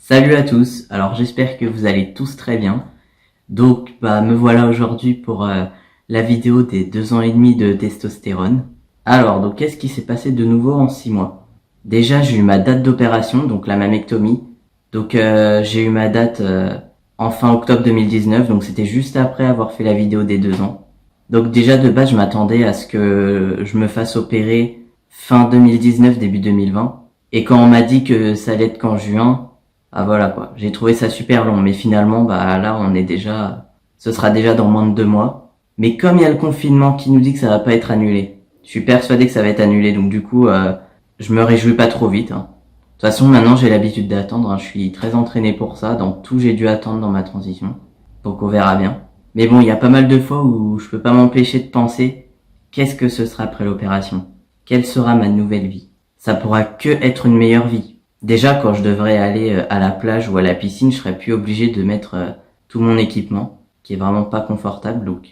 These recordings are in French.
Salut à tous, alors j'espère que vous allez tous très bien. Donc me voilà aujourd'hui pour la vidéo des 2 ans et demi de testostérone. Alors donc qu'est-ce qui s'est passé de nouveau en 6 mois? Déjà j'ai eu ma date d'opération, donc la mammectomie. Donc j'ai eu ma date en fin octobre 2019, donc c'était juste après avoir fait la vidéo des 2 ans. Donc déjà de base je m'attendais à ce que je me fasse opérer fin 2019, début 2020. Et quand on m'a dit que ça allait être qu'en juin, ah voilà quoi, j'ai trouvé ça super long, mais finalement là ce sera déjà dans moins de 2 mois. Mais comme il y a le confinement qui nous dit que ça va pas être annulé, je suis persuadé que ça va être annulé, donc du coup je me réjouis pas trop vite. De toute façon maintenant j'ai l'habitude d'attendre, je suis très entraîné pour ça, dans tout j'ai dû attendre dans ma transition, donc on verra bien. Mais bon, il y a pas mal de fois où je peux pas m'empêcher de penser, qu'est-ce que ce sera après l'opération? Quelle sera ma nouvelle vie? Ça pourra que être une meilleure vie. Déjà, quand je devrais aller à la plage ou à la piscine, je serais plus obligé de mettre tout mon équipement, qui est vraiment pas confortable. Donc,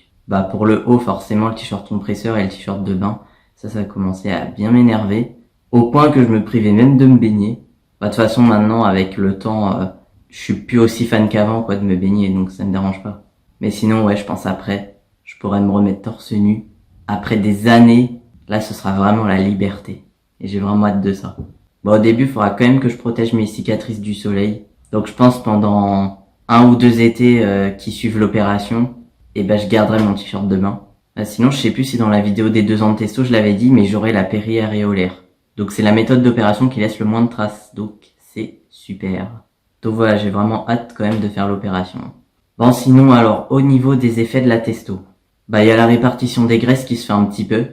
pour le haut, forcément, le t-shirt compresseur et le t-shirt de bain, ça a commencé à bien m'énerver, au point que je me privais même de me baigner. De toute façon, maintenant, avec le temps, je suis plus aussi fan qu'avant, de me baigner, donc ça me dérange pas. Mais sinon, ouais, je pense après, je pourrais me remettre torse nu. Après des années, là, ce sera vraiment la liberté. Et j'ai vraiment hâte de ça. Au début, il faudra quand même que je protège mes cicatrices du soleil. Donc je pense pendant 1 ou 2 étés qui suivent l'opération, je garderai mon t-shirt de bain. Sinon, je sais plus si dans la vidéo des 2 ans de testo, je l'avais dit, mais j'aurai la péri-aréolaire. Donc c'est la méthode d'opération qui laisse le moins de traces. Donc c'est super. Donc voilà, j'ai vraiment hâte quand même de faire l'opération. Bon, sinon, alors, au niveau des effets de la testo. Il y a la répartition des graisses qui se fait un petit peu.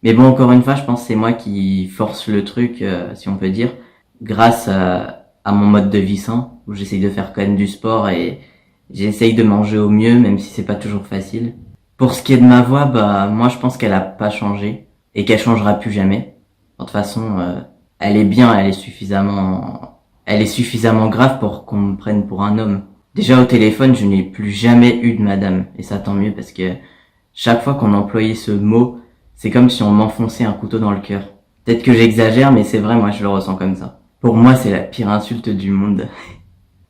Mais bon, encore une fois, je pense que c'est moi qui force le truc, si on peut dire, grâce à mon mode de vie sain, où j'essaye de faire quand même du sport et j'essaye de manger au mieux, même si c'est pas toujours facile. Pour ce qui est de ma voix, moi je pense qu'elle a pas changé et qu'elle changera plus jamais. De toute façon, elle est bien, elle est suffisamment grave pour qu'on me prenne pour un homme. Déjà au téléphone, je n'ai plus jamais eu de madame, et ça tant mieux parce que chaque fois qu'on employait ce mot, c'est comme si on m'enfonçait un couteau dans le cœur. Peut-être que j'exagère, mais c'est vrai, moi je le ressens comme ça. Pour moi, c'est la pire insulte du monde.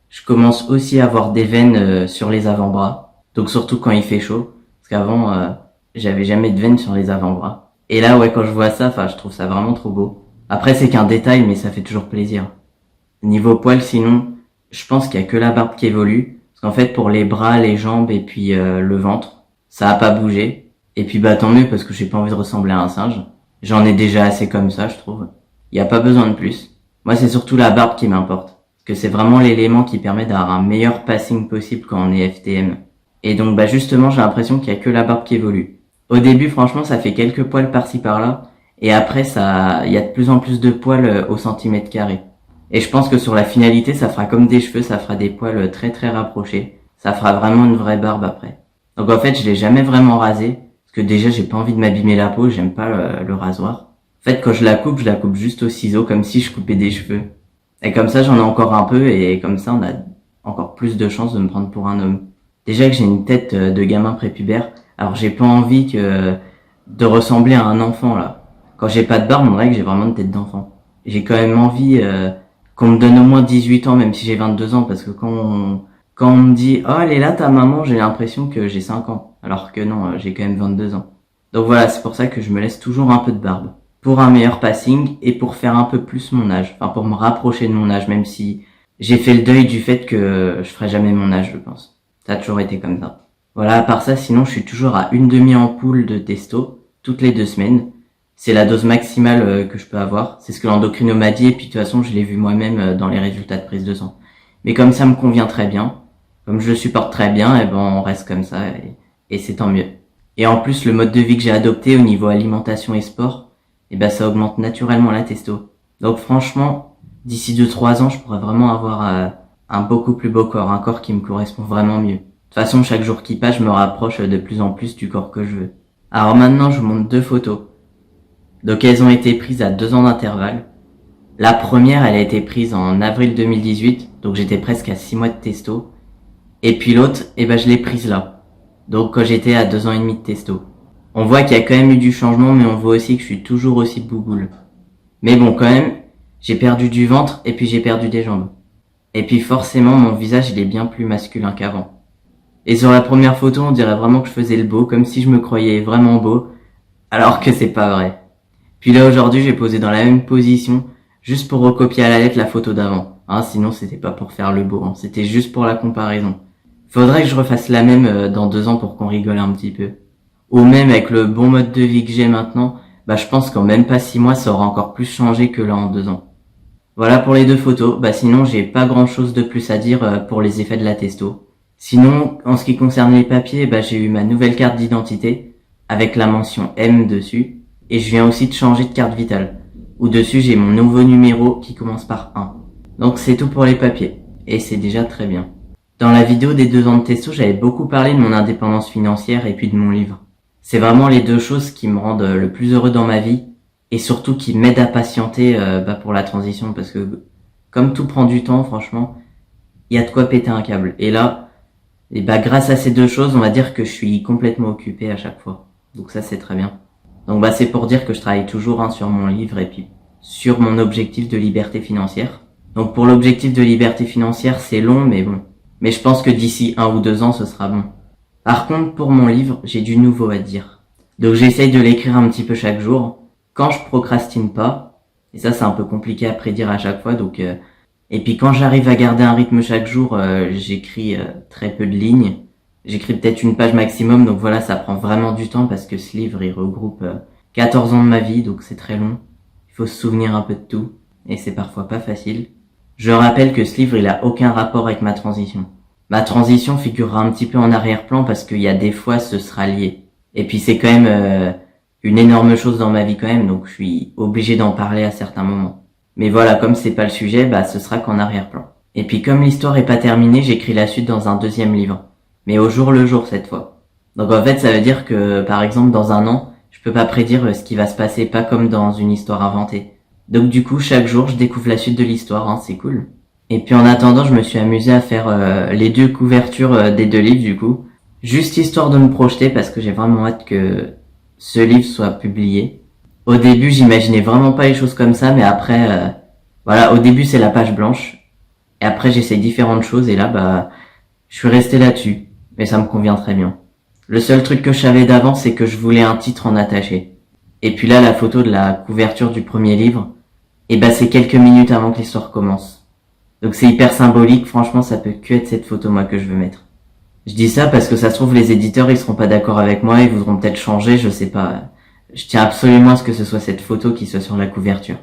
Je commence aussi à avoir des veines sur les avant-bras, donc surtout quand il fait chaud, parce qu'avant, j'avais jamais de veines sur les avant-bras. Et là, ouais, quand je vois ça, je trouve ça vraiment trop beau. Après, c'est qu'un détail, mais ça fait toujours plaisir. Niveau poils, sinon, je pense qu'il y a que la barbe qui évolue, parce qu'en fait, pour les bras, les jambes et puis le ventre, ça a pas bougé. Et puis tant mieux parce que j'ai pas envie de ressembler à un singe. J'en ai déjà assez comme ça, je trouve. Y a pas besoin de plus. Moi, c'est surtout la barbe qui m'importe. Parce que c'est vraiment l'élément qui permet d'avoir un meilleur passing possible quand on est FTM. Et donc, justement, j'ai l'impression qu'il y a que la barbe qui évolue. Au début, franchement, ça fait quelques poils par-ci par-là. Et après, il y a de plus en plus de poils au centimètre carré. Et je pense que sur la finalité, ça fera comme des cheveux, ça fera des poils très très rapprochés. Ça fera vraiment une vraie barbe après. Donc en fait, je l'ai jamais vraiment rasé. Parce que déjà, j'ai pas envie de m'abîmer la peau, j'aime pas le rasoir. En fait, quand je la coupe juste au ciseau, comme si je coupais des cheveux. Et comme ça, j'en ai encore un peu, et comme ça, on a encore plus de chances de me prendre pour un homme. Déjà que j'ai une tête de gamin prépubère, alors j'ai pas envie de ressembler à un enfant, là. Quand j'ai pas de barbe, on dirait que j'ai vraiment une tête d'enfant. J'ai quand même envie qu'on me donne au moins 18 ans, même si j'ai 22 ans, parce que quand on me dit « Oh, elle est là ta maman », j'ai l'impression que j'ai 5 ans. Alors que non, j'ai quand même 22 ans. Donc voilà, c'est pour ça que je me laisse toujours un peu de barbe. Pour un meilleur passing et pour faire un peu plus mon âge. Enfin, pour me rapprocher de mon âge, même si j'ai fait le deuil du fait que je ferai jamais mon âge, je pense. Ça a toujours été comme ça. Voilà, à part ça, sinon je suis toujours à une demi-ampoule de testo, toutes les 2 semaines. C'est la dose maximale que je peux avoir. C'est ce que l'endocrino m'a dit, et puis de toute façon, je l'ai vu moi-même dans les résultats de prise de sang. Mais comme ça me convient très bien, comme je le supporte très bien, on reste comme ça, et c'est tant mieux. Et en plus, le mode de vie que j'ai adopté au niveau alimentation et sport, ça augmente naturellement la testo. Donc franchement, d'ici 2-3 ans, je pourrais vraiment avoir un beaucoup plus beau corps, un corps qui me correspond vraiment mieux. De toute façon, chaque jour qui passe, je me rapproche de plus en plus du corps que je veux. Alors maintenant, je vous montre 2 photos. Donc elles ont été prises à 2 ans d'intervalle. La première, elle a été prise en avril 2018, donc j'étais presque à 6 mois de testo. Et puis l'autre, je l'ai prise là. Donc quand j'étais à 2 ans et demi de testo. On voit qu'il y a quand même eu du changement, mais on voit aussi que je suis toujours aussi bouboule. Mais bon, quand même, j'ai perdu du ventre et puis j'ai perdu des jambes. Et puis forcément, mon visage, il est bien plus masculin qu'avant. Et sur la première photo, on dirait vraiment que je faisais le beau, comme si je me croyais vraiment beau, alors que c'est pas vrai. Puis là, aujourd'hui, j'ai posé dans la même position, juste pour recopier à la lettre la photo d'avant. Hein, sinon, c'était pas pour faire le beau, hein, c'était juste pour la comparaison. Faudrait que je refasse la même dans 2 ans pour qu'on rigole un petit peu. Ou même avec le bon mode de vie que j'ai maintenant, je pense qu'en même pas 6 mois, ça aura encore plus changé que là en 2 ans. Voilà pour les 2 photos. Sinon, j'ai pas grand chose de plus à dire pour les effets de la testo. Sinon, en ce qui concerne les papiers, j'ai eu ma nouvelle carte d'identité avec la mention M dessus. Et je viens aussi de changer de carte vitale, où dessus j'ai mon nouveau numéro qui commence par 1. Donc c'est tout pour les papiers. Et c'est déjà très bien. Dans la vidéo des 2 ans de testo, j'avais beaucoup parlé de mon indépendance financière et puis de mon livre. C'est vraiment les 2 choses qui me rendent le plus heureux dans ma vie et surtout qui m'aident à patienter pour la transition parce que comme tout prend du temps, franchement, il y a de quoi péter un câble. Et là, grâce à ces 2 choses, on va dire que je suis complètement occupé à chaque fois. Donc ça, c'est très bien. Donc c'est pour dire que je travaille toujours sur mon livre et puis sur mon objectif de liberté financière. Donc pour l'objectif de liberté financière, c'est long, mais bon. Mais je pense que d'ici 1 ou 2 ans, ce sera bon. Par contre, pour mon livre, j'ai du nouveau à dire. Donc j'essaye de l'écrire un petit peu chaque jour, quand je procrastine pas. Et ça, c'est un peu compliqué à prédire à chaque fois. Et puis quand j'arrive à garder un rythme chaque jour, j'écris très peu de lignes. J'écris peut-être une page maximum, donc voilà, ça prend vraiment du temps parce que ce livre, il regroupe 14 ans de ma vie, donc c'est très long. Il faut se souvenir un peu de tout, et c'est parfois pas facile. Je rappelle que ce livre, il a aucun rapport avec ma transition. Ma transition figurera un petit peu en arrière-plan parce qu'il y a des fois, ce sera lié. Et puis c'est quand même une énorme chose dans ma vie quand même, donc je suis obligé d'en parler à certains moments. Mais voilà, comme c'est pas le sujet, ce sera qu'en arrière-plan. Et puis comme l'histoire est pas terminée, j'écris la suite dans un 2e livre. Mais au jour le jour cette fois. Donc en fait, ça veut dire que, par exemple, dans 1 an, je peux pas prédire ce qui va se passer, pas comme dans une histoire inventée. Donc du coup, chaque jour, je découvre la suite de l'histoire, c'est cool. Et puis en attendant, je me suis amusé à faire les 2 couvertures des 2 livres du coup, juste histoire de me projeter parce que j'ai vraiment hâte que ce livre soit publié. Au début, j'imaginais vraiment pas les choses comme ça, mais après, au début c'est la page blanche, et après j'essaie différentes choses, et là, je suis resté là-dessus, mais ça me convient très bien. Le seul truc que je savais d'avance, c'est que je voulais un titre en attaché. Et puis là, la photo de la couverture du premier livre, c'est quelques minutes avant que l'histoire commence. Donc c'est hyper symbolique, franchement ça peut que être cette photo moi que je veux mettre. Je dis ça parce que ça se trouve les éditeurs ils seront pas d'accord avec moi, ils voudront peut-être changer, je sais pas. Je tiens absolument à ce que ce soit cette photo qui soit sur la couverture.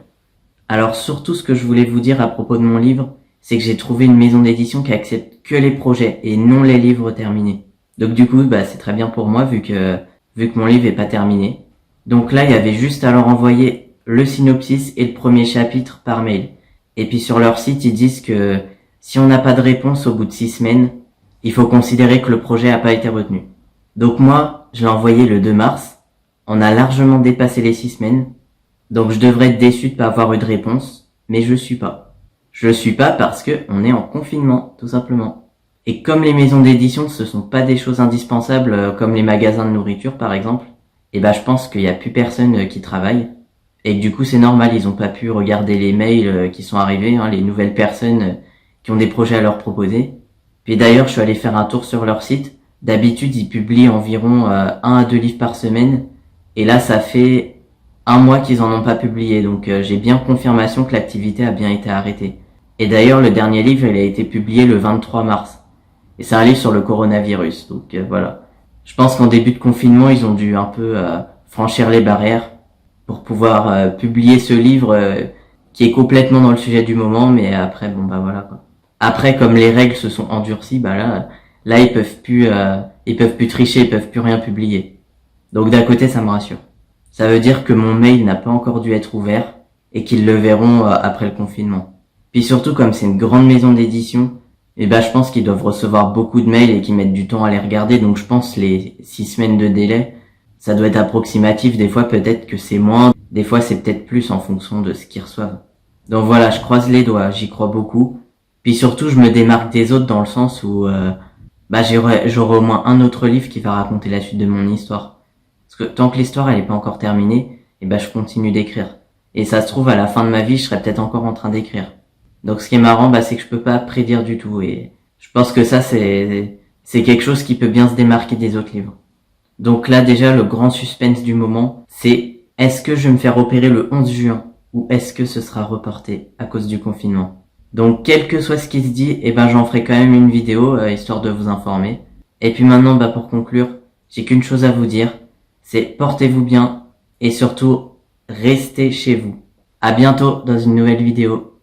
Alors surtout ce que je voulais vous dire à propos de mon livre, c'est que j'ai trouvé une maison d'édition qui accepte que les projets et non les livres terminés. Donc du coup c'est très bien pour moi vu que mon livre est pas terminé. Donc là il y avait juste à leur envoyer le synopsis et le premier chapitre par mail. Et puis sur leur site, ils disent que si on n'a pas de réponse au bout de 6 semaines, il faut considérer que le projet n'a pas été retenu. Donc moi, je l'ai envoyé le 2 mars. On a largement dépassé les 6 semaines. Donc je devrais être déçu de pas avoir eu de réponse, mais je le suis pas. Je le suis pas parce que on est en confinement, tout simplement. Et comme les maisons d'édition, ce sont pas des choses indispensables comme les magasins de nourriture par exemple, je pense qu'il y a plus personne qui travaille. Et du coup, c'est normal, ils ont pas pu regarder les mails qui sont arrivés, les nouvelles personnes qui ont des projets à leur proposer. Puis d'ailleurs, je suis allé faire un tour sur leur site. D'habitude, ils publient environ 1 à 2 livres par semaine. Et là, ça fait 1 mois qu'ils en ont pas publié. Donc j'ai bien confirmation que l'activité a bien été arrêtée. Et d'ailleurs, le dernier livre, il a été publié le 23 mars. Et c'est un livre sur le coronavirus. Donc voilà. Je pense qu'en début de confinement, ils ont dû un peu franchir les barrières pour pouvoir publier ce livre qui est complètement dans le sujet du moment, mais après voilà quoi. Après comme les règles se sont endurcies, là ils peuvent plus tricher, ils peuvent plus rien publier. Donc d'un côté ça me rassure. Ça veut dire que mon mail n'a pas encore dû être ouvert et qu'ils le verront après le confinement. Puis surtout comme c'est une grande maison d'édition, je pense qu'ils doivent recevoir beaucoup de mails et qu'ils mettent du temps à les regarder, donc je pense les 6 semaines de délai, ça doit être approximatif, des fois peut-être que c'est moins, des fois c'est peut-être plus en fonction de ce qu'ils reçoivent. Donc voilà, je croise les doigts, j'y crois beaucoup. Puis surtout, je me démarque des autres dans le sens où j'aurai au moins un autre livre qui va raconter la suite de mon histoire. Parce que tant que l'histoire elle est pas encore terminée, je continue d'écrire. Et ça se trouve à la fin de ma vie, je serai peut-être encore en train d'écrire. Donc ce qui est marrant, c'est que je peux pas prédire du tout, et je pense que ça c'est quelque chose qui peut bien se démarquer des autres livres. Donc là déjà le grand suspense du moment, c'est est-ce que je vais me faire opérer le 11 juin ou est-ce que ce sera reporté à cause du confinement. Donc quel que soit ce qui se dit, j'en ferai quand même une vidéo histoire de vous informer. Et puis maintenant pour conclure, j'ai qu'une chose à vous dire, c'est portez-vous bien et surtout restez chez vous. À bientôt dans une nouvelle vidéo.